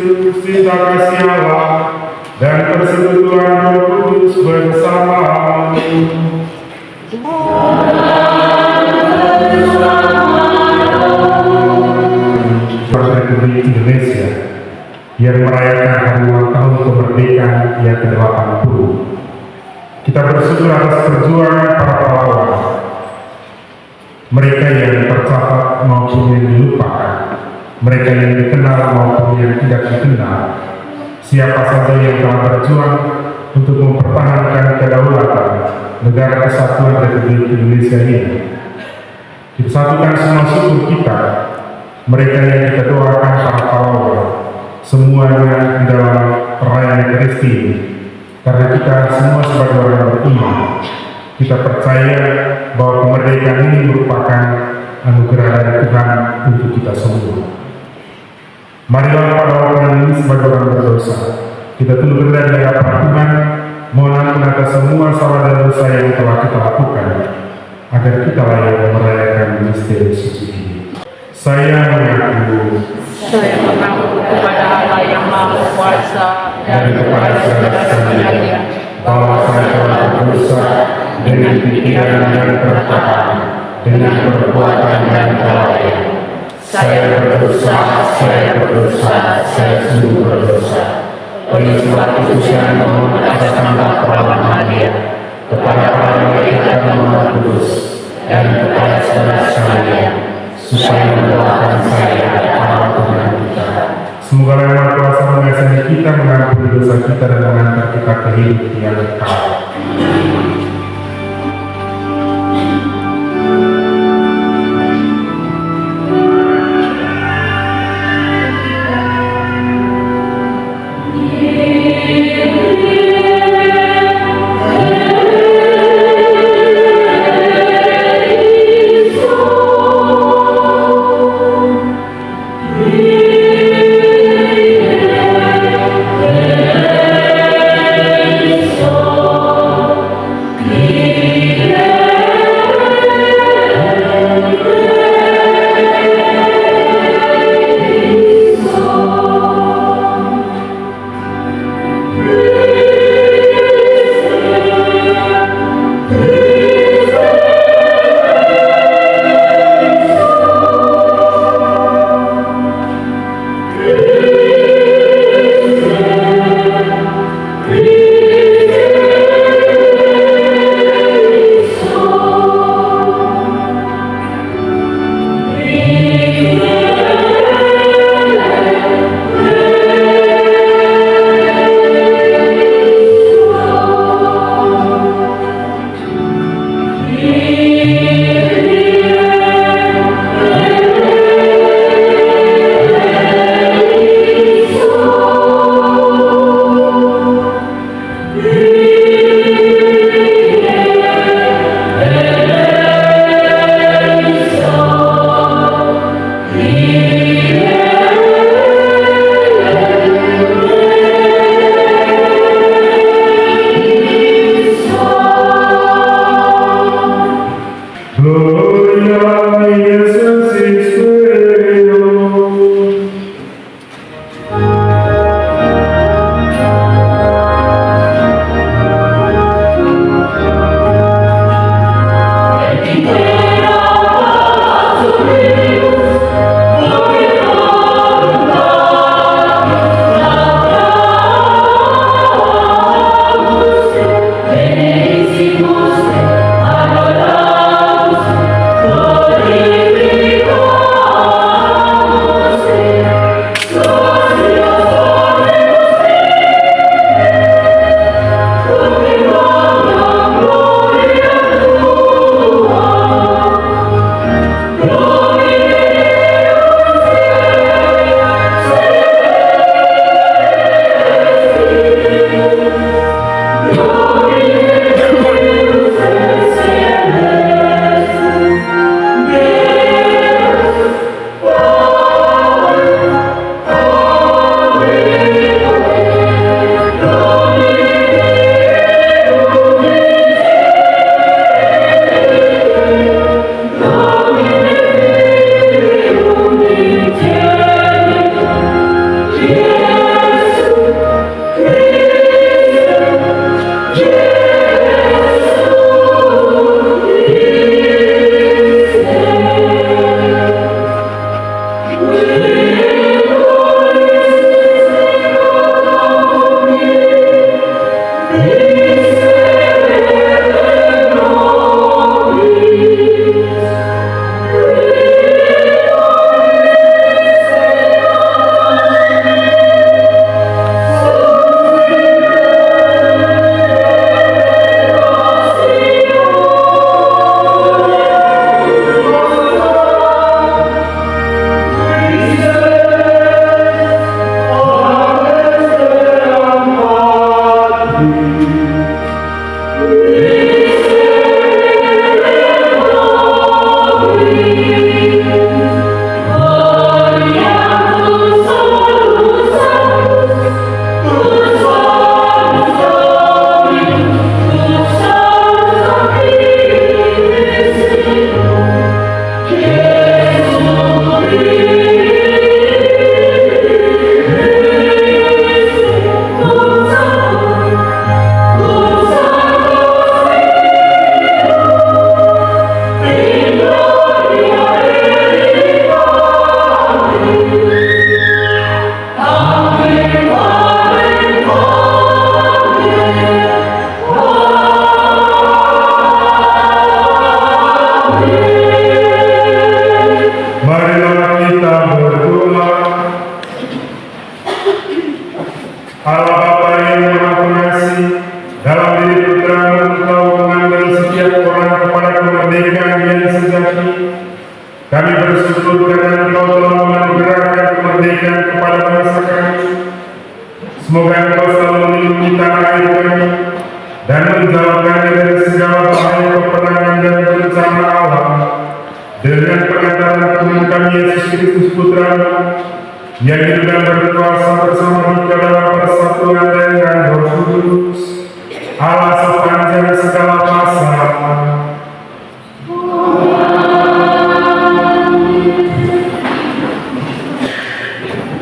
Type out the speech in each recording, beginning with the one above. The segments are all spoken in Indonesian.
Kristus, cinta kasih Allah, dan persekutuan Roh Kudus bersama-mu. Republik Indonesia yang merayakan hari ulang tahun kemerdekaan yang ke-80. Kita bersyukur atas perjuangan para pahlawan, mereka yang tercatat maupun yang dilupakan, mereka yang dikenal maupun yang tidak dikenal. Siapa saja yang telah berjuang untuk mempertahankan kedaulatan negara kesatuan Republik Indonesia ini. Kita satukan semua syukur kita, mereka yang kita doakan para pahlawan, semuanya di dalam perayaan Kristi ini. Karena kita semua sebagai orang beriman, kita percaya bahwa kemerdekaan ini merupakan anugerah dari Tuhan untuk kita semua. Marilah pada waktu ini sebagai orang berdosa, kita tunduk rendah di hadapan Tuhan, mohon ampun atas semua salah dan dosa yang telah kita lakukan, agar kita layak merayakan misteri suci ini. Saya mengaku kepada Allah yang Maha Kuasa dan kepada saudara sekalian bahwa saya telah berdosa dengan pikiran dan perkataan, dengan perbuatan dan kelalaian. Saya berdosa, saya sungguh berdosa. Oleh sebab itu saya memohon atas nama perawan Maria, kepada para malaikat dan Roh Kudus, dan kepada saudara sekalian, supaya mendoakan saya para Tuhan kita. Semoga Yang Maha Kuasa mengasihi kita, mengampuni dosa kita, dan mengantar kita ke hidup yang kekal. Allah Bapa yang Maha Pengasih, dalam diri Putra-Mu Engkau mengambil setiap orang kepada kemerdekaan yang sejati. Kami bersyukur karena Engkau telah menganugerahkan kemerdekaan kepada bangsa kami. Semoga Engkau selalu melindungi tanah air kami dan menjauhkannya dari segala bahaya peperangan dan bencana alam. Dengan pengantaran Tuhan kami Yesus Kristus Putra-Mu, yang hidup dan berkuasa bersama Kita dalam persatuan dengan Roh Kudus, Allah sepanjang segala masa.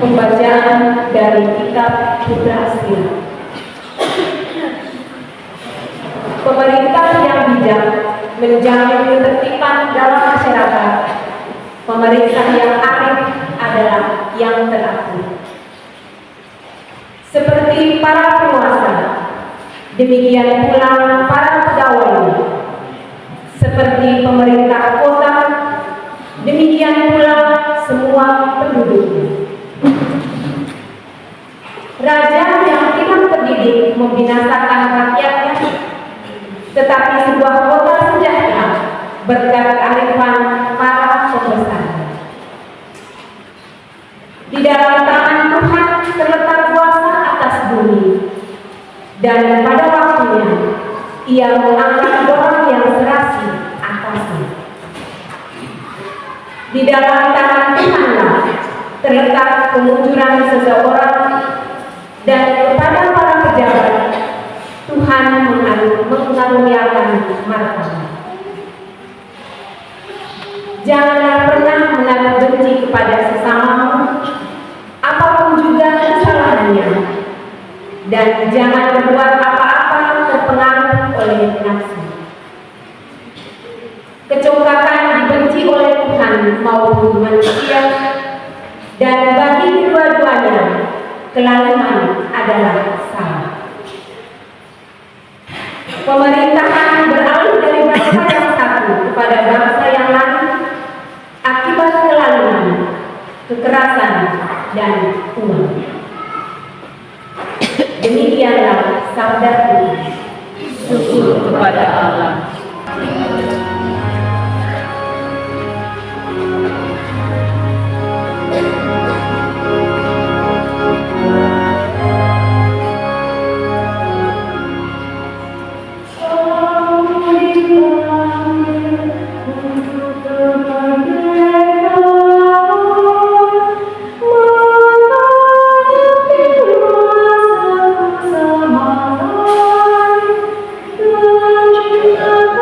Pembacaan dari Kitab Putra Asli. Pemerintah yang bijak menjamin ketertiban dalam masyarakat. Pemerintah yang arif adalah yang terakhir. Seperti para penguasa, demikian pula para pegawai. Seperti pemerintah kota, demikian pula semua penduduknya. Raja yang tidak terdidik membinasakan rakyatnya, tetapi sebuah kota sejahtera berkat kearifan para pembesar. Di dalam tangan Tuhan terletak kuasa atas bumi, dan pada waktunya Ia mengangkat orang yang serasi atasnya. Di dalam tangan Tuhanlah terletak kemunculan seseorang, dan kepada para pejabat Tuhan mengaruniakan martabat. Janganlah pernah menaruh benci kepada sesamamu, apapun juga kesalahannya, dan jangan berbuat apa-apa terpengaruh oleh nafsu. Kecongkakan dibenci oleh Tuhan maupun manusia, dan bagi kedua-duanya kelaliman adalah salah. Pemerintahan beralih dari bangsa yang satu kepada bangsa yang lain akibat kelaliman, kekerasan, dan uang. Demikianlah sabda Tuhan. Syukur kepada Allah.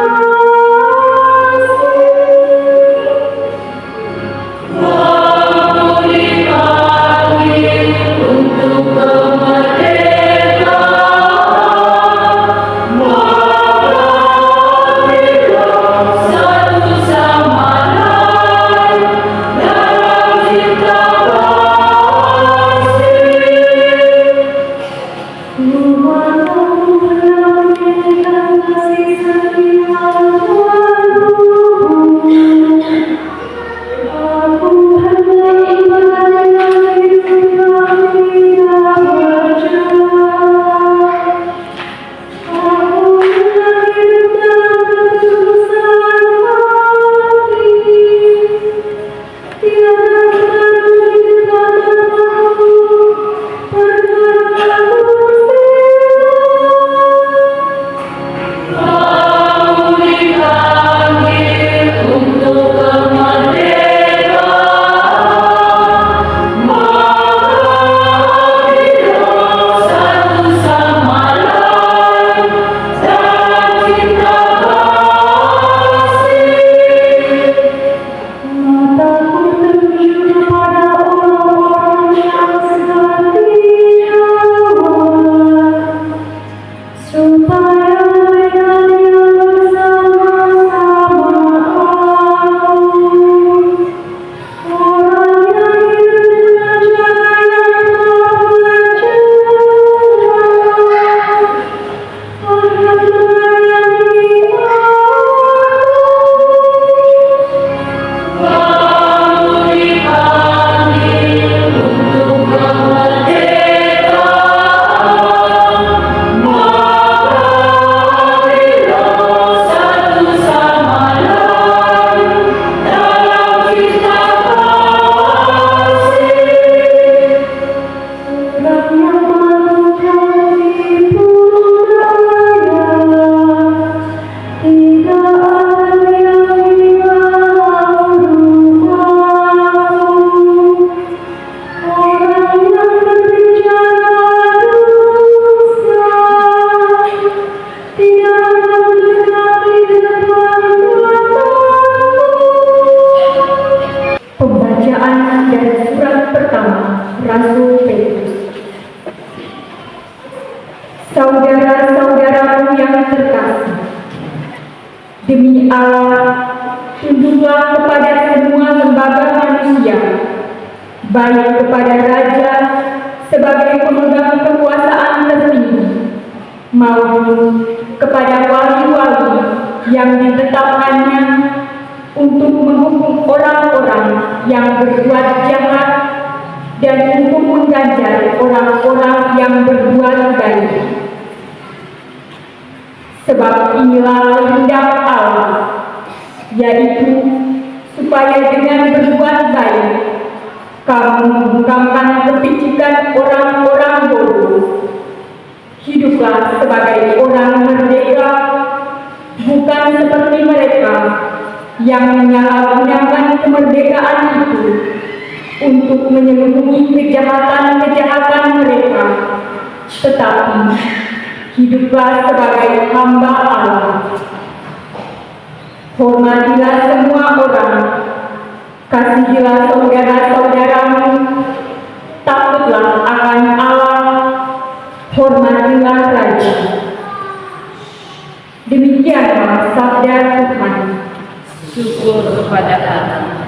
Sama Saudara-saudaraku yang terkasih, demi Allah, tunduklah kepada semua lembaga manusia, baik kepada raja sebagai pemegang kekuasaan tertinggi, maupun kepada wali-wali yang ditetapkannya untuk menghukum orang-orang yang berbuat jahat dan untuk mengganjar orang-orang yang berbuat baik. Sebab inilah kehendak Allah, yaitu supaya dengan berbuat baik kamu membungkamkan kepicikan orang-orang bodoh. Hiduplah sebagai orang merdeka, bukan seperti mereka yang menyalahgunakan kemerdekaan itu untuk menyembunyi kejahatan-kejahatan mereka, tetapi hiduplah sebagai hamba Allah. Hormatilah semua orang, kasihilah saudara-saudaramu, takutlah akan Allah, hormatilah raja. Demikianlah sabda Tuhan. Syukur kepada Allah.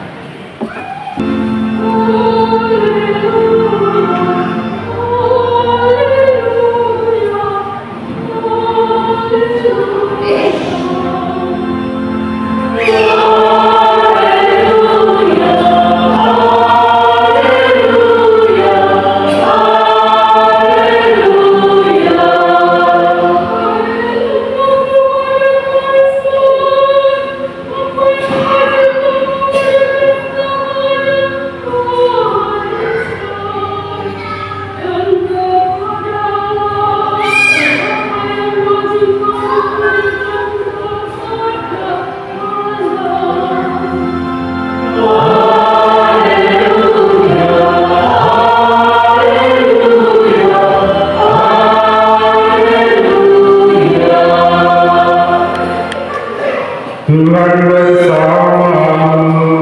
Tuhan bersamamu.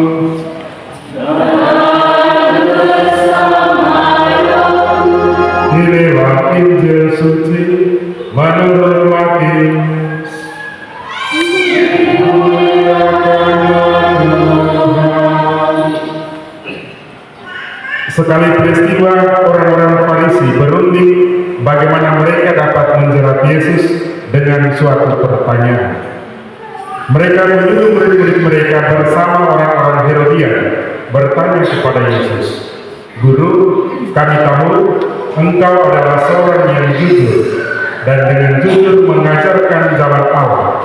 Inilah Injil suci menurut Matius. Sekali peristiwa, orang-orang Farisi berunding bagaimana mereka dapat menjerat Yesus dengan suatu pertanyaan. Mereka menyuruh murid-murid mereka bersama orang-orang Herodian bertanya kepada Yesus, "Guru, kami tahu Engkau adalah seorang yang jujur dan dengan jujur mengajarkan jalan Allah,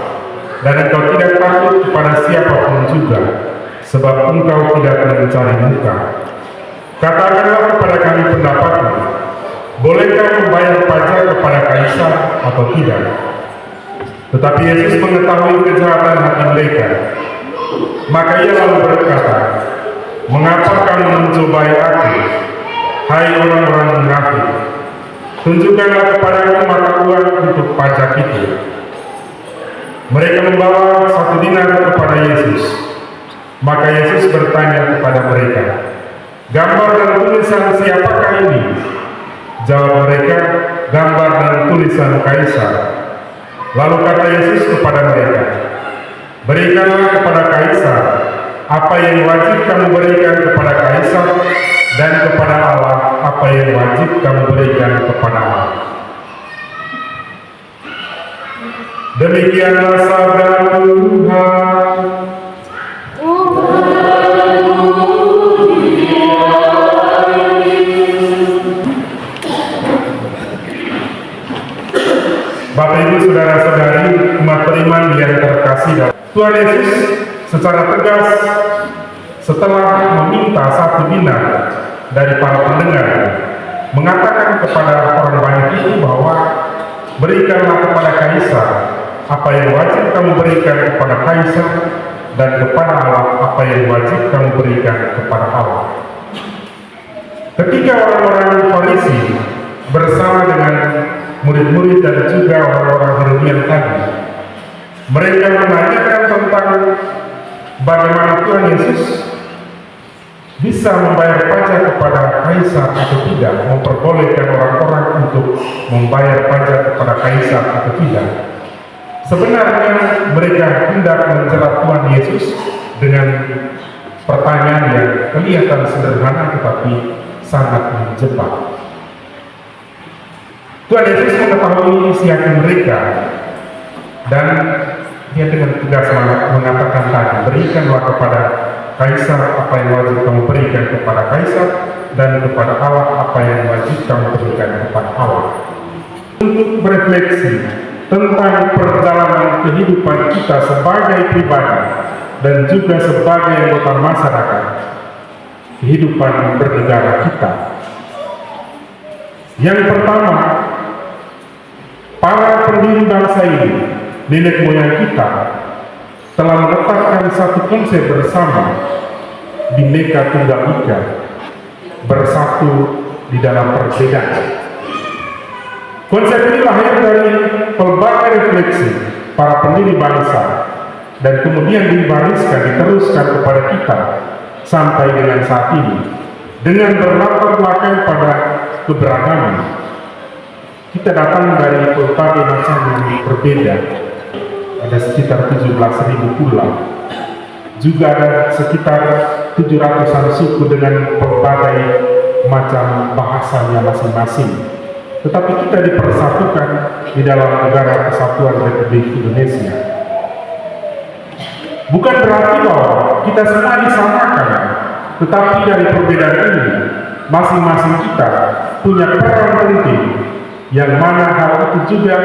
dan Engkau tidak takut kepada siapapun juga, sebab Engkau tidak mencari muka. Katakanlah kepada kami pendapatmu, bolehkah membayar pajak kepada Kaisar atau tidak?" Tetapi Yesus mengetahui kejahatan hati mereka. Maka ia lalu berkata, "Mengapa kamu mencobai aku, hai orang-orang munafik? Tunjukkanlah kepadaku mata uang untuk pajak itu." Mereka membawa 1 dinar kepada Yesus. Maka Yesus bertanya kepada mereka, "Gambar dan tulisan siapakah ini?" Jawab mereka, "Gambar dan tulisan Kaisar." Lalu kata Yesus kepada mereka, "Berikanlah kepada Kaisar apa yang wajib kamu berikan kepada Kaisar, dan kepada Allah apa yang wajib kamu berikan kepada Allah." Demikianlah sabda Tuhan. Bapak Ibu saudara-saudari umat beriman yang terkasih, Tuhan Yesus secara tegas setelah meminta 1 dinar dari para pendengar, mengatakan kepada orang banyak itu bahwa berikanlah kepada Kaisar apa yang wajib kamu berikan kepada Kaisar, dan kepada Allah apa yang wajib kamu berikan kepada Allah. Ketika orang-orang Farisi bersama dengan murid-murid dan juga orang-orang Herodian tadi, mereka menanyakan tentang bagaimana Tuhan Yesus bisa membayar pajak kepada Kaisar atau tidak, memperbolehkan orang-orang untuk membayar pajak kepada kaisar atau tidak. Sebenarnya mereka hendak menjerat Tuhan Yesus dengan pertanyaan yang kelihatan sederhana tetapi sangat menjebak. Tuhan Yesus mengetahui isi hati mereka dan dia dengan tegas mengatakan tadi, berikanlah kepada kaisar apa yang wajib kamu berikan kepada kaisar, dan kepada Allah apa yang wajib kamu berikan kepada Allah. Untuk berefleksi tentang perjalanan kehidupan kita sebagai pribadi dan juga sebagai anggota masyarakat, kehidupan bernegara kita. Yang pertama, para pendiri bangsa ini, nenek moyang kita, telah menetapkan satu konsep bersama, Bhinneka Tunggal Ika, bersatu di dalam perbedaan. Konsep ini lahir dari pelbagai refleksi para pendiri bangsa dan kemudian diteruskan kepada kita sampai dengan saat ini dengan berlatar belakang pada keberagaman. Kita datang dari berbagai macam yang berbeda. Ada sekitar 17.000 pulau, juga ada sekitar 700-an suku dengan berbagai macam bahasanya masing-masing. Tetapi kita dipersatukan di dalam negara kesatuan Republik Indonesia. Bukan berarti bahwa kita semua disamakan, tetapi dari perbedaan ini masing-masing kita punya peran penting, yang mana hal itu juga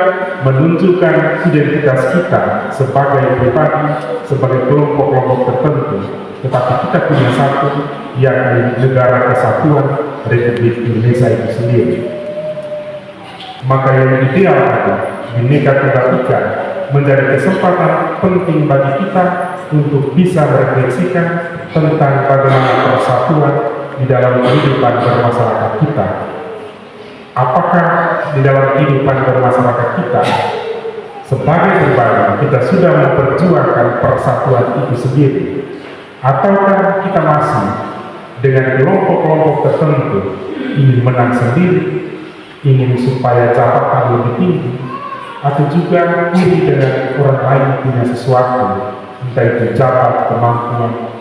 menunjukkan identitas kita sebagai pribadi, sebagai kelompok-kelompok tertentu, tetapi kita punya satu, yakni negara kesatuan Republik Indonesia itu sendiri. Maka yang ideal tadi, Bhinneka Tunggal Ika, menjadi kesempatan penting bagi kita untuk bisa merefleksikan tentang bagaimana persatuan di dalam kehidupan bermasyarakat kita. Apakah di dalam kehidupan bermasyarakat kita sebagai pribadi kita sudah memperjuangkan persatuan itu sendiri, ataukah kita masih dengan kelompok-kelompok tertentu ingin menang sendiri, ingin supaya jabatan lebih tinggi, atau juga iri dengan orang lain punya sesuatu, entah itu jabat, kemampuan,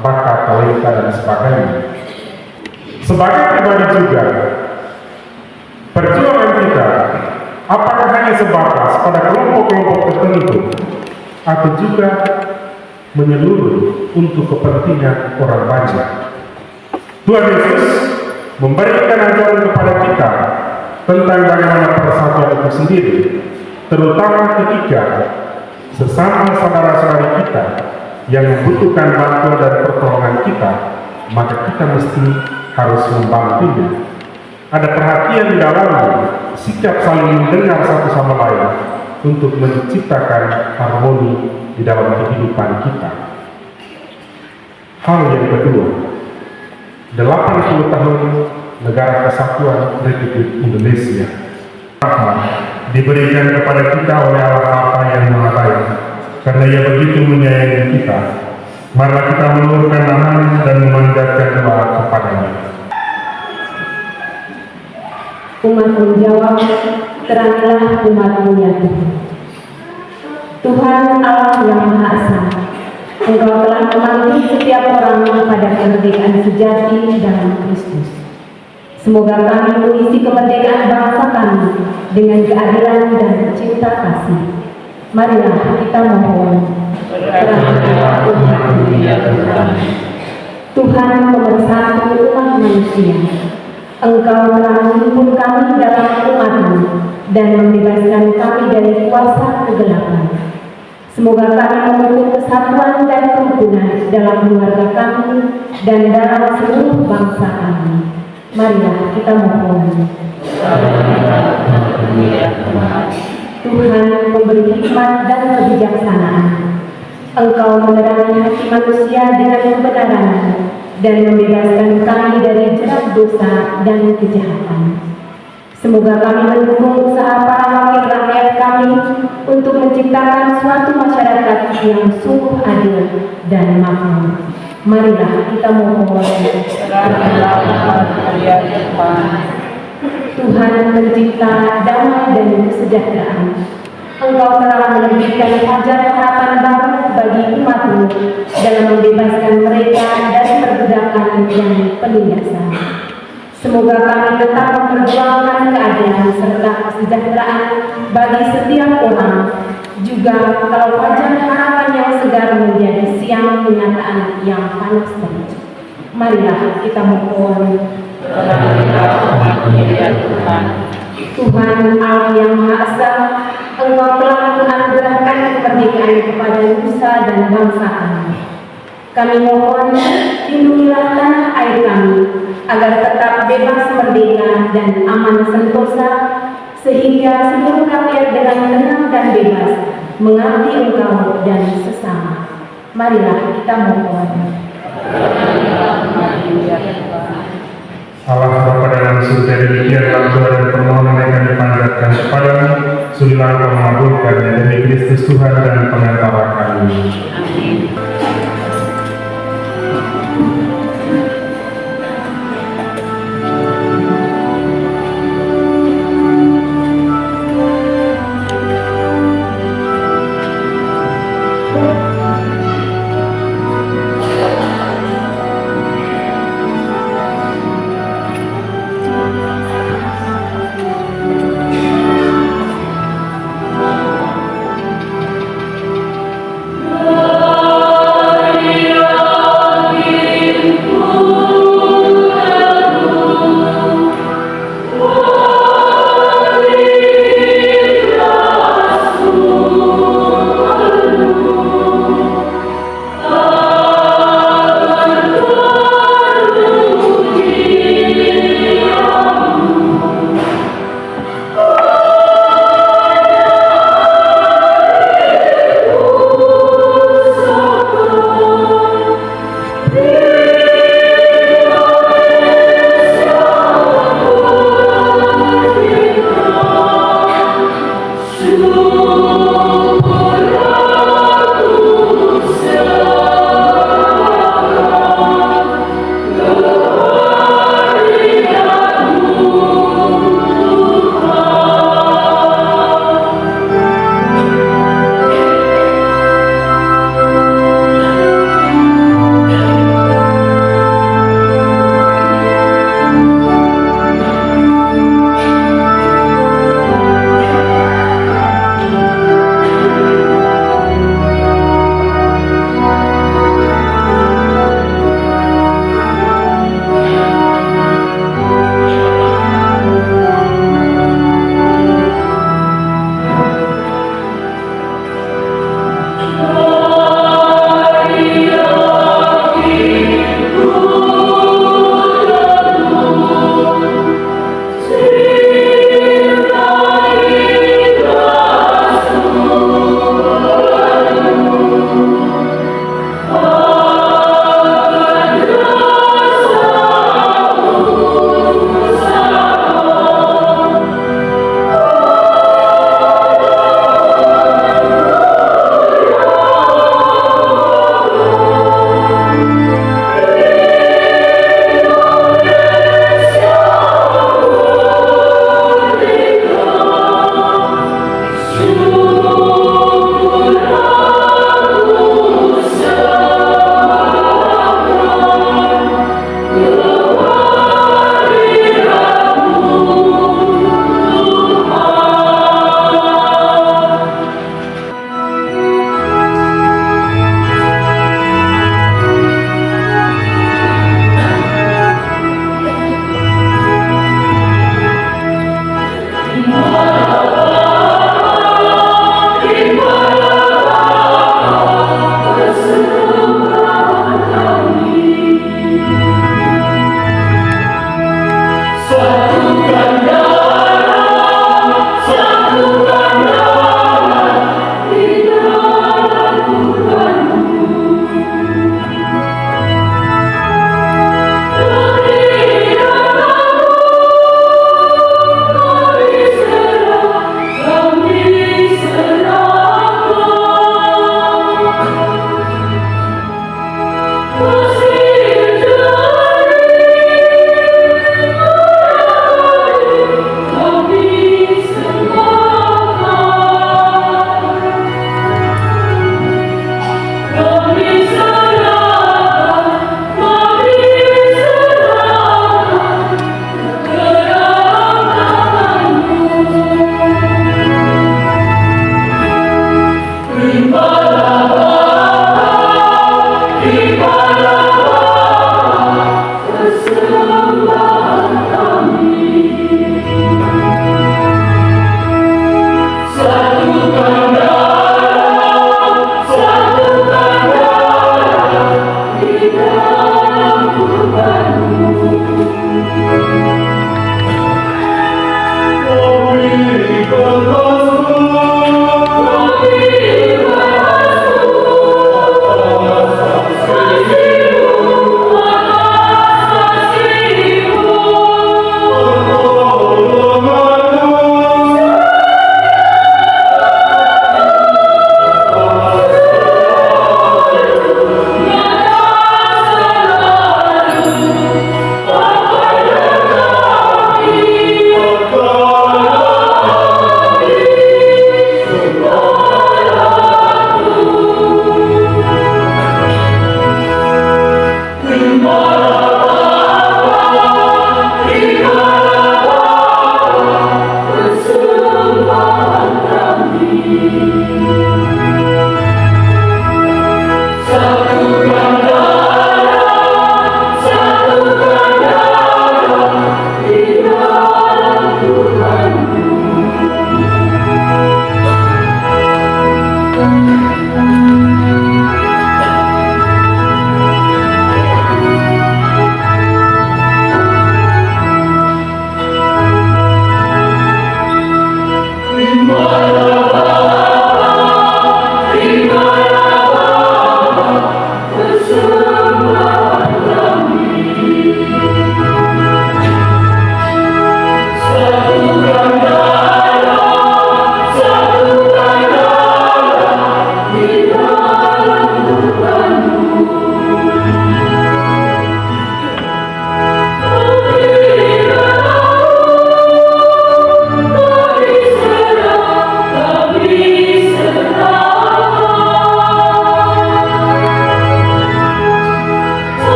bakat, talenta dan sebagainya. Sebagai pribadi juga, perjuangan kita apakah hanya sebatas pada kelompok-kelompok tertentu atau juga menyeluruh untuk kepentingan orang banyak? Tuhan Yesus memberikan ajaran kepada kita tentang bagaimana persatuan itu sendiri, terutama ketika sesama saudara-saudari kita yang membutuhkan bantuan dan pertolongan kita, maka kita mesti harus membantunya. Ada perhatian di dalamnya, sikap saling mendengar satu sama lain untuk menciptakan harmoni di dalam kehidupan kita. Hal yang kedua, 80 tahun Negara Kesatuan Republik Indonesia diberikan kepada kita oleh Allah Bapa yang Maha Baik. Karena Ia begitu menyayangi kita, marilah kita mengulurkan tangan dan memanjatkan doa kepada-Nya. Umat menjawab, terangilah umat-Mu ya Tuhan. Tuhan Allah yang Maha Esa, Engkau telah memanggil setiap orang pada kemerdekaan sejati dalam Kristus. Semoga kami mengisi kemerdekaan bangsa kami dengan keadilan dan cinta kasih. Marilah kita mohon. Tuhan pemersatu umat manusia, Engkau telah menghimpun kami dalam umat-Mu dan membebaskan kami dari kuasa kegelapan. Semoga kami membentuk kesatuan dan kerukunan dalam keluarga kami dan dalam seluruh bangsa kami. Marilah kita mohon. Tuhan pemberi hikmat dan kebijaksanaan, Engkau menerangi hati manusia dengan kebenaran dan membebaskan kami dari jerat dosa dan kejahatan. Semoga kami mendukung usaha para wakil rakyat kami untuk menciptakan suatu masyarakat yang sungguh adil dan makmur. Marilah kita mohon. Tuhan pencipta damai dan kesejahteraan, Engkau telah menerbitkan fajar harapan baru bagi umat-Mu dalam membebaskan mereka dari perbudakan dan penindasan. Semoga kami tetap memperjuangkan keadilan serta kesejahteraan bagi setiap orang, juga kalau fajar harapan yang segar menjadi siang kenyataan yang panas tadi. Marilah kita mohon. Tuhan Allah yang Maha Esa, Engkau telah menganugerahkan kemerdekaan kepada nusa dan bangsa kami. Kami mohon, lindungilah tanah air kami agar tetap bebas merdeka dan aman sentosa, sehingga seluruh rakyat dengan tenang dan bebas mengabdi Engkau dan sesama. Marilah kita mohon. Allah Bapa dalam surga, demikianlah doa dan permohonan yang kami panjatkan kepadamu, sudilah Engkau mengabulkannya demi Kristus Tuhan dan pengantara kami.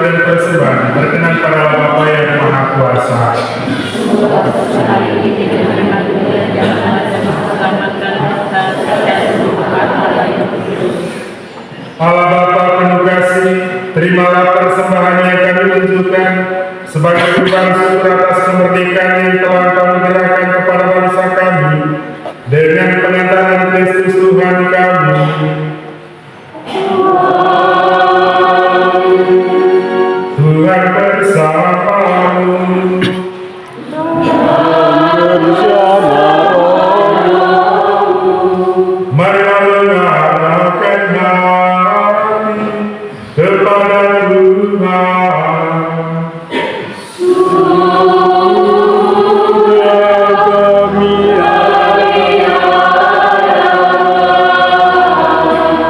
dan persembahan berkenan pada Bapa yang Maha Kuasa. Hari ini diberikan kemuliaan dan keselamatan Allah Bapa penuh kasih, terimalah persembahan yang kami tunjukkan sebagai ucapan syukur atas kemerdekaan yang telah kami berikan kepada bangsa kami dengan pengantaran Kristus Tuhan kami. Tuhan bersamamu. Marilah mengarahkan hati kepada Tuhan.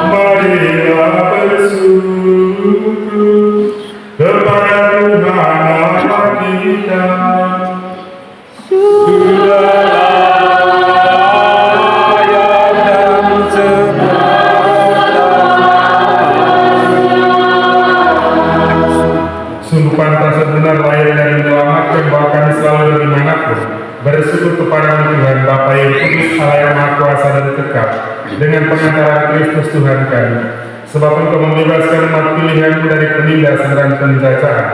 Marilah bersyukur kepada Tuhan Allah kita. Sungguh pantas dan benar layak dan menyelamatkan bahwa kami selalu dan dimanapun bersyukur kepada Tuhan Bapa yang kudus, Allah yang Maha Kuasa dan kekal, dengan pengantaran Kristus Tuhan kami. Sebab Engkau membebaskan umat pilihan-Mu dari penindasan dan penjajahan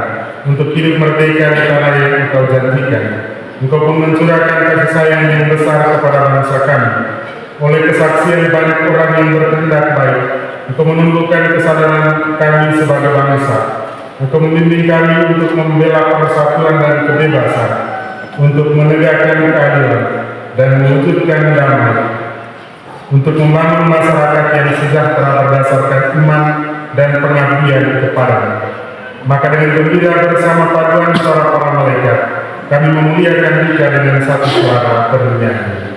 untuk hidup merdeka di tanah yang Engkau janjikan. Engkau pun mencurahkan kasih sayang yang besar kepada bangsa kami. Oleh kesaksian banyak orang yang berkehendak baik, Engkau menumbuhkan kesadaran kami sebagai bangsa. Engkau membimbing kami untuk membela persatuan dan kebebasan, untuk menegakkan keadilan dan mewujudkan damai, untuk membangun masyarakat yang sejahtera berdasarkan iman dan pengabdian kepada-Mu. Maka dengan gembira bersama paduan suara para malaikat, kami memuliakan Dika dengan satu suara bernyanyi.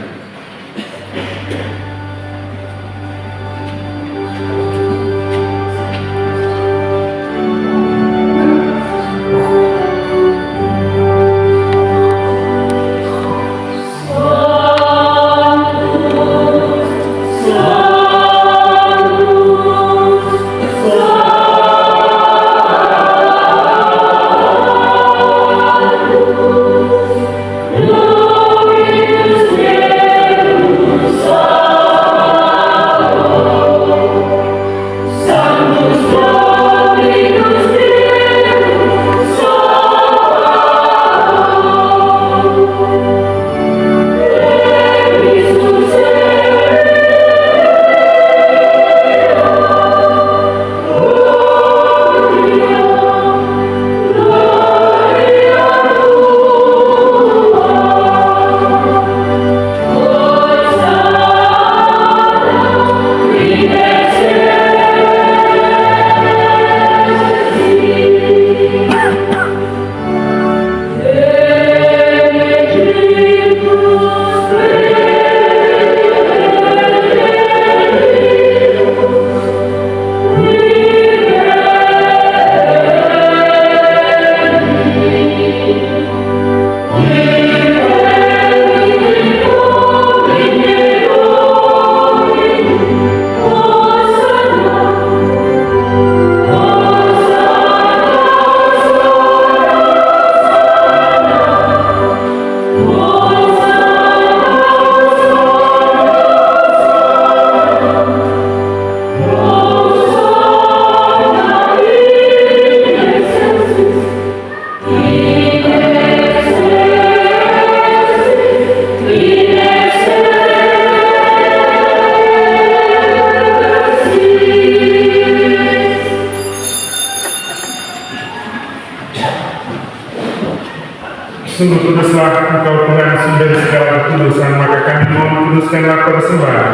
Sungguh kuduslah Engkau Tuhan sumber segala kekudusan, maka kami mohon kuduskanlah persembahan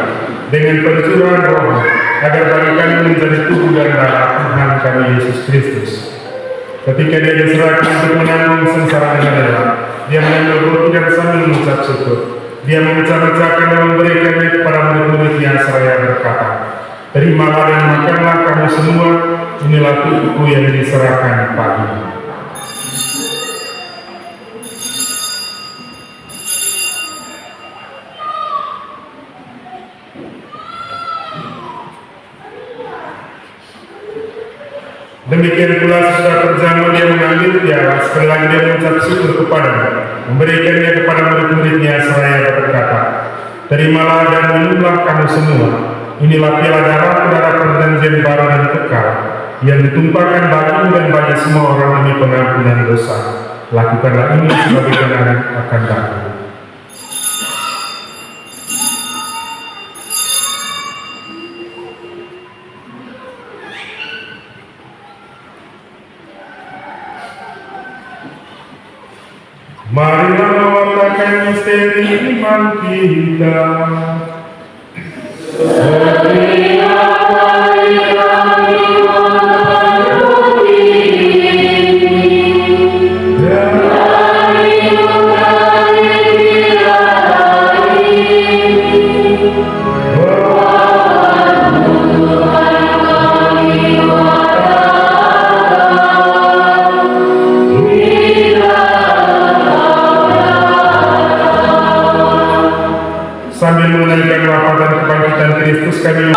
dengan pencurahan roh, agar bagi kami menjadi tubuh dan darah Tuhan kami Yesus Kristus. Ketika Dia diserahkan untuk menanggung sengsara dan rela, Dia mengambil roti dan sambil mengucap syukur, Dia memecah-mecahkan dan memberikannya kepada murid-muridnya seraya berkata, "Terimalah dan makanlah kamu semua, inilah tubuhku yang diserahkan bagimu." Demikian pula sesudah perjamuan dia mengambil piala, sekali lagi dia mengucap syukur kepadanya, memberikannya kepada murid-muridnya seraya berkata, terimalah dan minumlah kamu semua, inilah piala darahku, darah perjanjian baru dan kekal, yang ditumpahkan bagimu dan bagi semua orang demi pengampunan dosa. Lakukanlah ini sebagai kenangan akan aku. Marilah mewartakan misteri iman kita. Sambil mengenangkan wafat dan kebangkitan Kristus, kami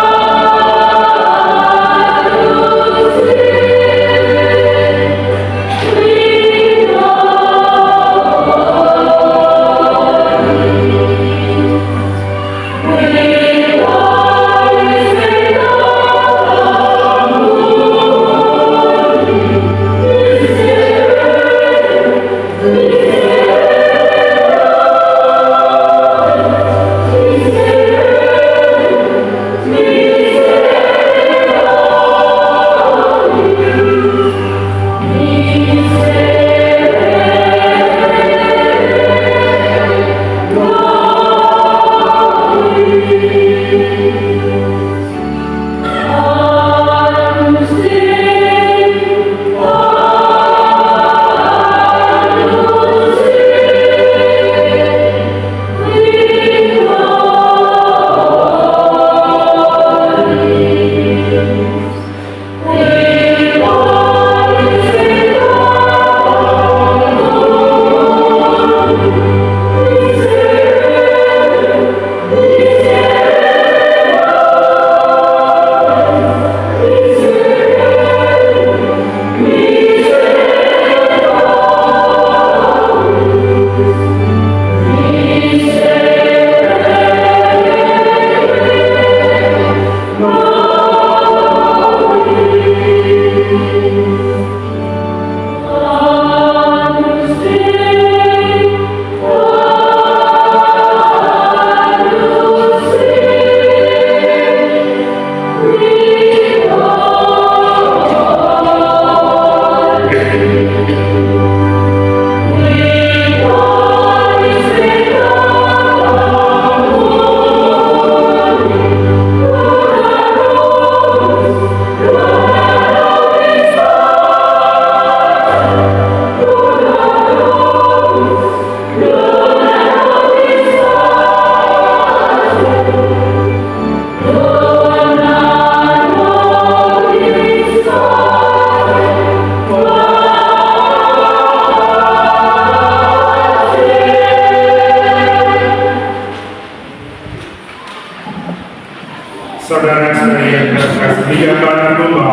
saudara-saudari yang terkasih, di gambaran domba,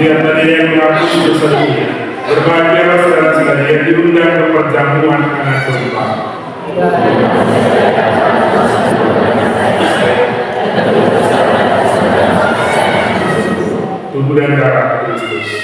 lihat tadi yang mengaku bersedia. Berbahagialah saudara-saudari yang diundang ke perjamuan anak domba. Tubuh dan darah Kristus.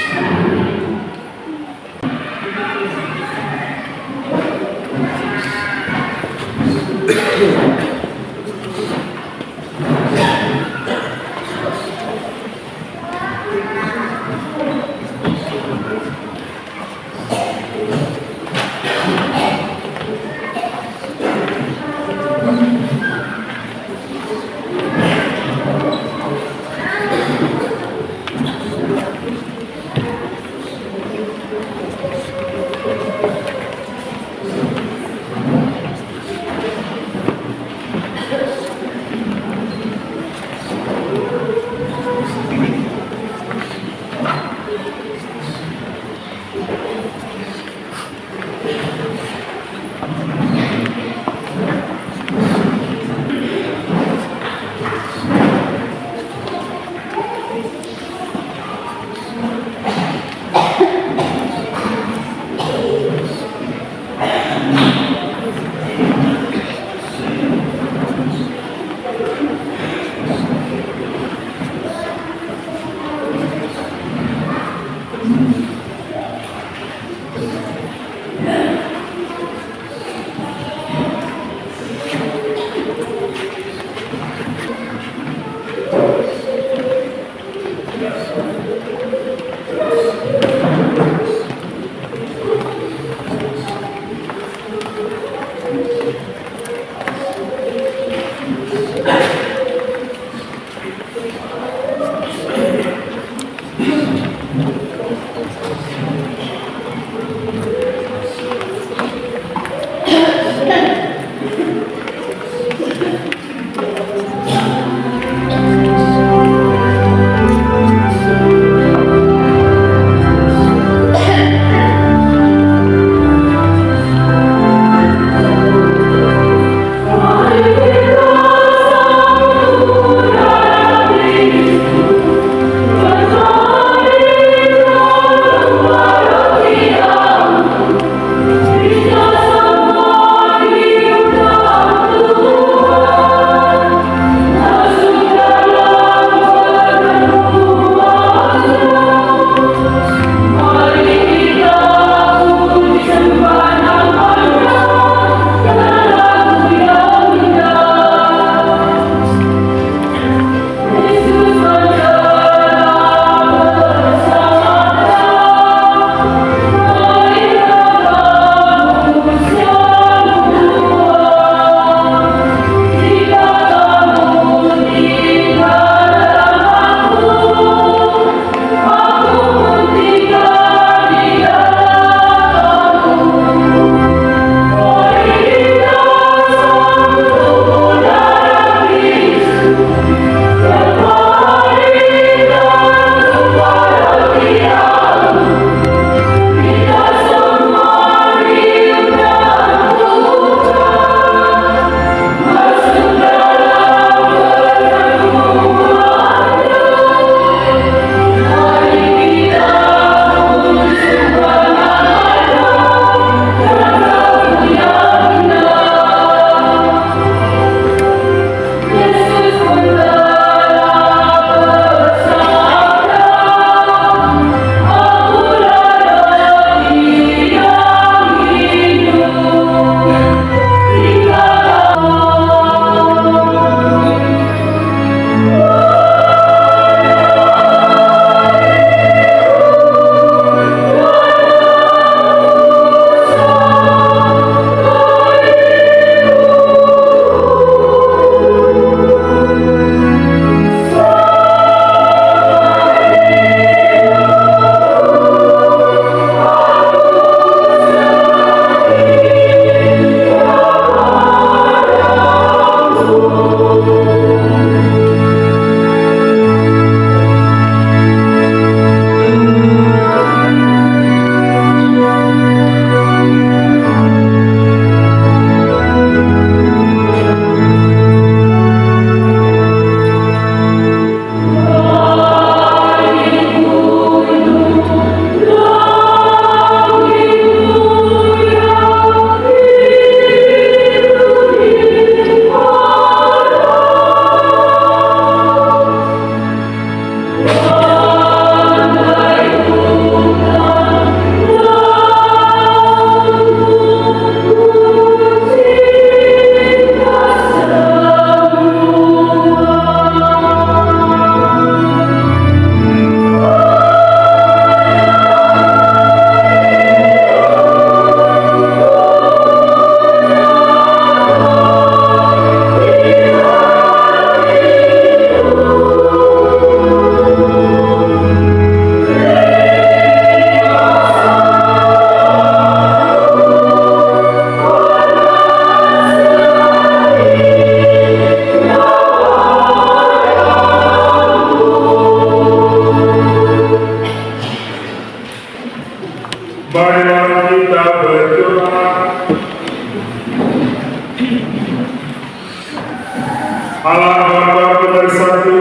Allah Bapa bersatu,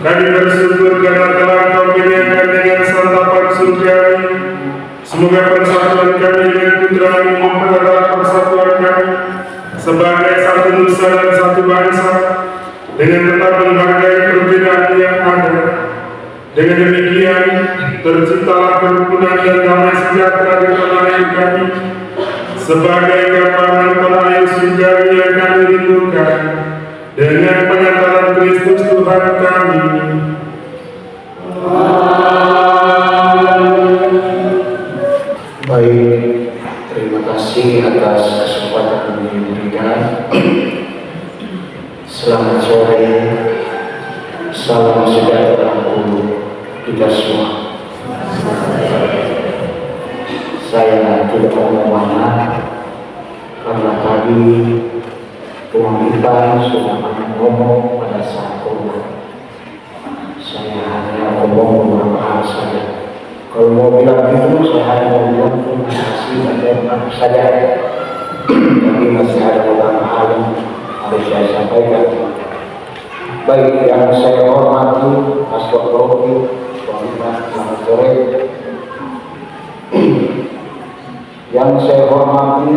kami bersyukur karena telah Kau pilihankan dengan santapan surgawi. Semoga persatuan kami dengan Putra-Mu mempererat persatuan kami sebagai satu nusa dan satu bangsa, dengan tetap menghargai perbedaan yang ada. Dengan demikian, terciptalah kerukunan dan damai sejahtera di tanah air kami, sebagai gambaran tanah air surgawi yang kami rindukan, dengan pengantaran Kristus Tuhan kami. Baik, terima kasih atas kesempatan yang diberikan. Selamat sore, salam sejahtera untuk kita semua. Saya tidak mau banyak karena tadi Tuan Iban sudah ngomong pada saat khotbah. Saya hanya ngomong beberapa hal saja. Kalau mau bilang gitu, saya hanya mau bilang terima kasih dan terima saja. Tapi masih ada beberapa hal yang harus saya sampaikan. Baik yang saya hormati, Pastor Rocky, selamat sore. Yang saya hormati,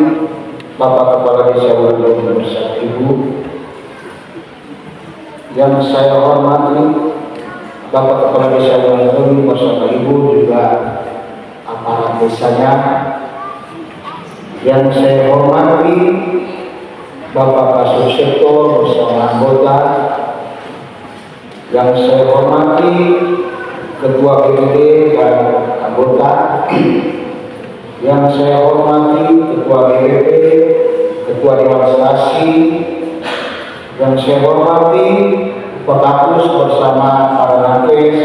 Bapak Kepala Desa Waduk bersama Ibu. Yang saya hormati, Bapak Kepala Desa Waduk bersama Ibu, juga aparat desanya. Yang saya hormati, Bapak Kasur Sektor bersama anggota. Yang saya hormati, Ketua BPD dan anggota. Yang saya hormati, Ketua BPP, Ketua Dewan Stasi. Yang saya hormati, Pak Kapus bersama para nakes.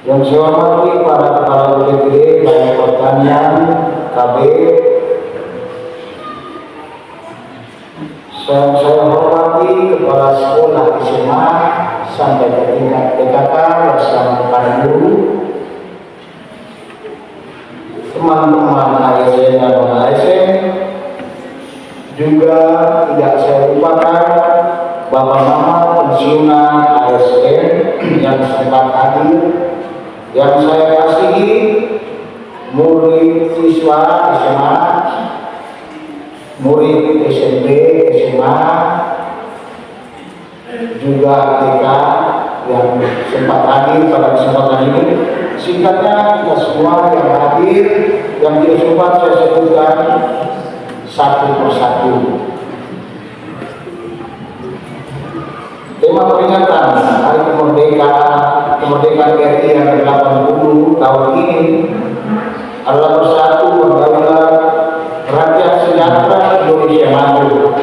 Yang saya hormati para kepala BPD, baik pertanian, KB. Yang saya hormati kepala sekolah SMA sampai ke tingkat TKK bersama para guru, teman-teman ASN dan non-ASN, juga tidak saya lupakan bapak-bapak pensiunan ASN yang sempat hadir, yang saya kasihi murid siswa SMA, murid SMP, SMA, juga TK yang sempat hadir pada kesempatan ini. Singkatnya, kita semua yang hadir, yang tidak sempat saya sebutkan satu persatu. Tema peringatan Hari Kemerdekaan RI yang ke-80 tahun ini adalah bersatu berdaulat rakyat sejahtera Indonesia maju.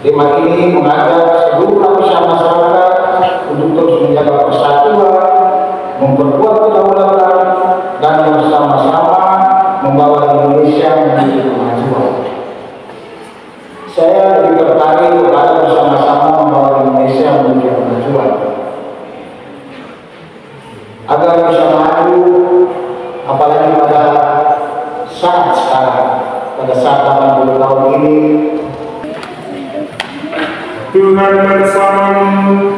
Tema ini mengajak seluruh lapisan masyarakat untuk terus menjaga persatuan, memperkuat kedaulatan, dan bersama-sama membawa Indonesia menuju kemajuan. Saya lebih tertarik kepada bersama-sama membawa Indonesia menuju kemajuan. Agar bisa maju, apalagi pada saat sekarang, pada saat 80 tahun ini. Tuhan bersamamu.